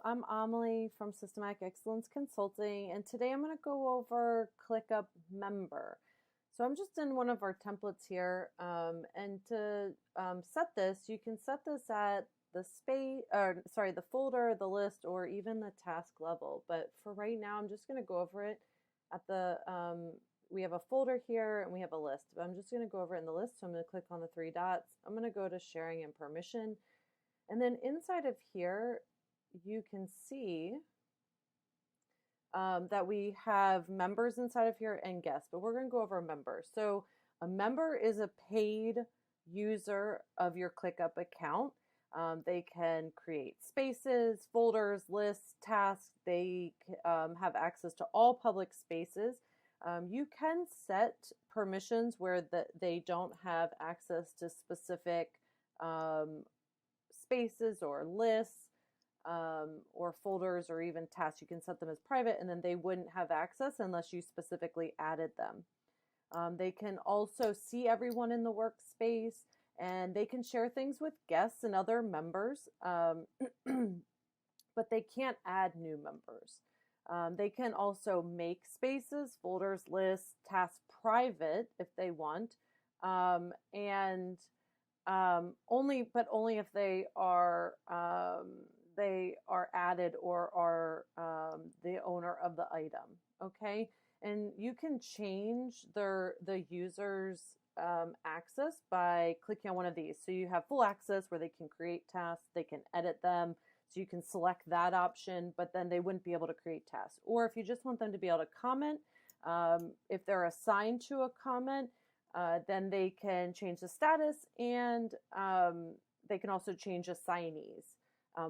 I'm Amalie from Systematic Excellence Consulting, and today I'm going to go over ClickUp Member. So I'm just in one of our templates here, and to set this, you can set this at the the folder, the list, or even the task level. But for right now, I'm just going to go over it at the. We have a folder here and we have a list, but I'm just going to go over it in the list. So I'm going to click on the three dots. I'm going to go to Sharing and Permission. And then inside of here, you can see that we have members inside of here and guests, but we're going to go over members. So a member is a paid user of your ClickUp account. They can create spaces, folders, lists, tasks. They have access to all public spaces. You can set permissions where they don't have access to specific spaces or lists or folders or even tasks. You can set them as private, and then they wouldn't have access unless you specifically added them. They can also see everyone in the workspace, and they can share things with guests and other members, but they can't add new members. They can also make spaces, folders, lists, tasks private if they want, and only if they are added or are the owner of the item. Okay, and you can change the user's access by clicking on one of these. So you have full access where they can create tasks, they can edit them. So you can select that option, but then they wouldn't be able to create tasks. Or if you just want them to be able to comment, if they're assigned to a comment, then they can change the status, and they can also change assignees.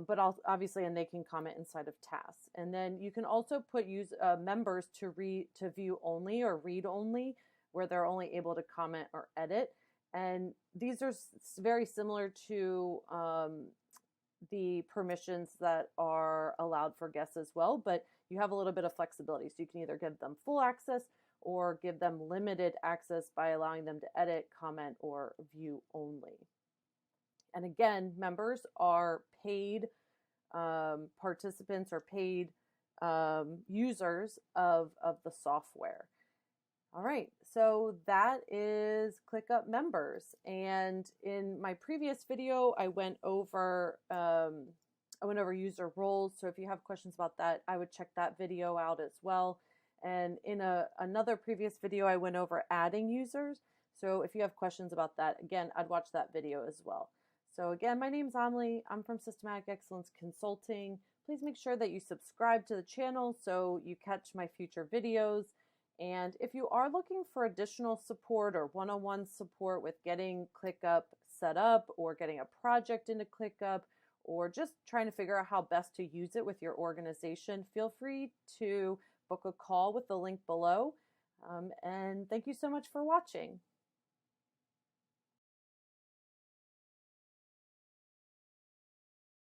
But obviously, and they can comment inside of tasks. And then you can also put members to view only or read only, where they're only able to comment or edit. And these are very similar to the permissions that are allowed for guests as well, but you have a little bit of flexibility. So you can either give them full access or give them limited access by allowing them to edit, comment, or view only. And again, members are paid participants or paid users of the software. All right, so that is ClickUp Members. And in my previous video, I went over user roles. So if you have questions about that, I would check that video out as well. And in another previous video, I went over adding users. So if you have questions about that, again, I'd watch that video as well. So again, my name's Amalie. I'm from Systematic Excellence Consulting. Please make sure that you subscribe to the channel so you catch my future videos. And if you are looking for additional support or one-on-one support with getting ClickUp set up or getting a project into ClickUp, or just trying to figure out how best to use it with your organization, feel free to book a call with the link below. And thank you so much for watching.